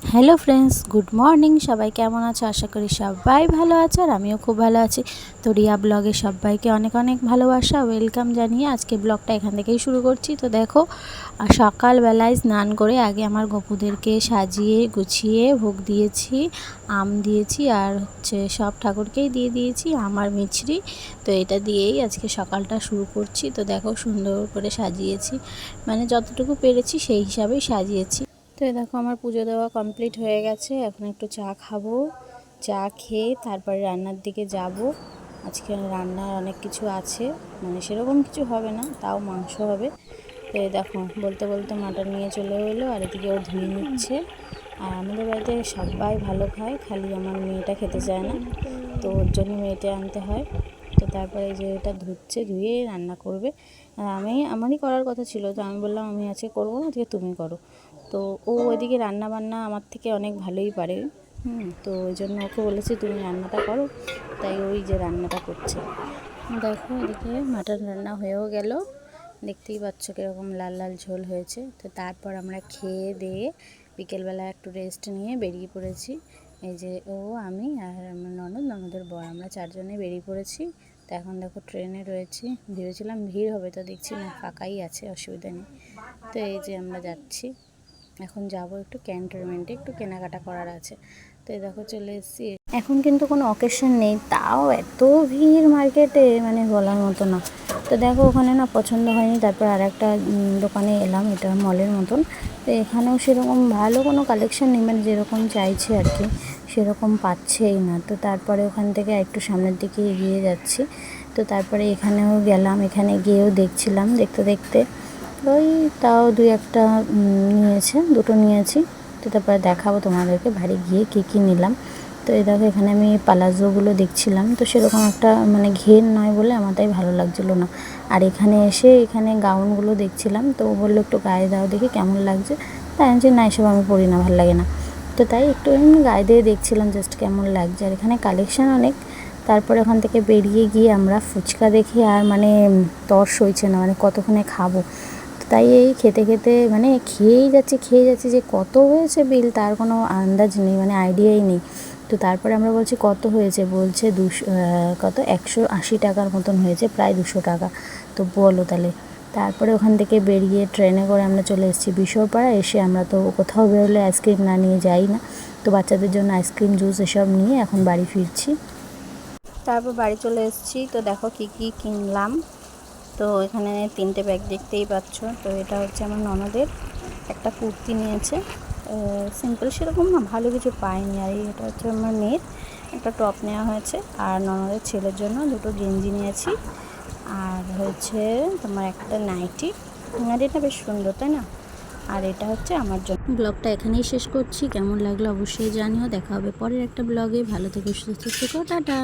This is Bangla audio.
Hello friends, good morning. সবাই কেমন আছো? আশা করি সবাই ভালো আছে, আর আমিও খুব ভালো আছি। তো রিয়া ব্লগে সবাইকে অনেক অনেক ভালোবাসা, ওয়েলকাম জানিয়ে আজকে ব্লগটা এখান থেকেই শুরু করছি। তো দেখো, সকালবেলায় স্নান করে আগে আমার গপুদেরকে সাজিয়ে গুছিয়ে ভোগ দিয়েছি, আম দিয়েছি, আর সব ঠাকুরকেই দিয়ে দিয়েছি আমার মিছরি। তো এটা দিয়েই আজকে সকালটা শুরু করছি। তো দেখো, সুন্দর করে সাজিয়েছি, মানে যতটুকু পেরেছি সেই হিসাবেই সাজিয়েছি। তো দেখো, আমার পুজো দেওয়া কমপ্লিট হয়ে গেছে। এখন একটু চা খাবো, চা খেয়ে তারপরে রান্নার দিকে যাব। আজকে রান্নার অনেক কিছু আছে, মানে সেরকম কিছু হবে না, তাও মাংস হবে। তো দেখো, বলতে বলতে মাটন নিয়ে চলে এলো, আর এদিকে ও ধুয়ে নিচ্ছে। আর আমাদের বাড়িতে সবাই ভালো খায়, খালি আমার মেয়েটা খেতে চায় না, তো ওর জন্য মেয়েটা আনতে হয়। তো তারপরে এই যে এটা ধুচ্ছে, ধুয়ে রান্না করবে। আর আমারই করার কথা ছিল, তো আমি বললাম আমি আজকে করবো না, আজকে তুমি করো। তো ও ওইদিকে রান্না বান্না আমার থেকে অনেক ভালোই পারে। তো ওই জন্য ওকে বলেছি তুমি রান্নাটা করো, তাই ওই যে রান্নাটা করছে। দেখো, এদিকে মাটন রান্না হয়েও গেল, দেখতেই পাচ্ছ কীরকম লাল লাল ঝোল হয়েছে। তো তারপর আমরা খেয়ে দিয়ে বিকেলবেলা একটু রেস্ট নিয়ে বেরিয়ে পড়েছি। এই যে আমি আর আমার ননদের বর, আমরা চারজনে বেরিয়ে পড়েছি। তো এখন দেখো ট্রেনে রয়েছি, ভেবেছিলাম ভিড় হবে, তো দেখছি না, ফাঁকাই আছে, অসুবিধা নেই। তো এই যে আমরা যাচ্ছি, এখন যাব একটু ক্যান্টনমেন্টে, একটু কেনাকাটা করার আছে। তো এই দেখো চলে এসেছি। এখন কিন্তু কোনো অকেশন নেই, তাও এত ভিড় মার্কেটে, মানে বলার মতো না। তো দেখো, ওখানে না পছন্দ হয়নি, তারপর আর একটা দোকানে এলাম, এটা মলের মতন। তো এখানেও সেরকম ভালো কোনো কালেকশন নেই, মানে যেরকম চাইছে আর কি সেরকম পাচ্ছেই না। তো তারপরে ওখান থেকে একটু সামনের দিকে এগিয়ে যাচ্ছি। তো তারপরে এখানেও গেলাম, এখানে গিয়েও দেখছিলাম, দেখতে দেখতে ওই তাও দুই একটা নিয়েছে, দুটো নিয়েছি। তো তারপরে দেখাবো তোমাদেরকে বাড়ি গিয়ে কী কী নিলাম। তো এই দেখো, এখানে আমি পালাজোগুলো দেখছিলাম, তো সেরকম একটা মানে ঘের নয় বলে আমার তাই ভালো লাগছিলো না। আর এখানে এসে এখানে গাউনগুলো দেখছিলাম, তো ও বললো একটু গায়ে দাও দেখি কেমন লাগছে। তাই আমি যে না, এসব আমি পরি না, ভালো লাগে না। তো তাই একটু এমনি গায়ে দিয়ে দেখছিলাম জাস্ট কেমন লাগছে। আর এখানে কালেকশান অনেক। তারপরে ওখান থেকে বেরিয়ে গিয়ে আমরা ফুচকা দেখি, আর মানে তর সইছে না, মানে কতক্ষণে খাবো। তাই এই খেতে খেতে মানে খেয়েই যাচ্ছি যে কত হয়েছে বিল তার কোনো আন্দাজ নেই, মানে আইডিয়াই নেই। তো তারপরে আমরা বলছি কত হয়েছে, বলছে 180 টাকার মতন হয়েছে, প্রায় 200 টাকা। তো বলো তাহলে। তারপরে ওখান থেকে বেরিয়ে ট্রেনে করে আমরা চলে এসেছি বিশ্বপাড়া। এসে আমরা তো কোথাও বেরোলে আইসক্রিম না নিয়ে যাই না, তো বাচ্চাদের জন্য আইসক্রিম জুস এসব নিয়ে এখন বাড়ি ফিরছি। তারপর বাড়ি চলে এসেছি। তো দেখো কী কী কিনলাম। তো এখানে 3টে ব্যাগ দেখতেই পাচ্ছ। তো এটা হচ্ছে আমার ননদের, একটা কুর্তি নিয়েছে, সিম্পল, সেরকম না ভালো কিছু পাইনি। আর এটা হচ্ছে আমার মেয়ের একটা টপ নেওয়া হয়েছে, আর ননদের ছেলের জন্য দুটো গেঞ্জি নিয়েছি, আর হচ্ছে তোমার একটা নাইটি। নাইটিটা বেশ সুন্দর, তাই না? আর এটা হচ্ছে আমার জন্য। ব্লগটা এখানেই শেষ করছি, কেমন লাগলো অবশ্যই জানিও। দেখা হবে পরের একটা ব্লগে। ভালো থেকো, সুস্থ থেকো, টাটা।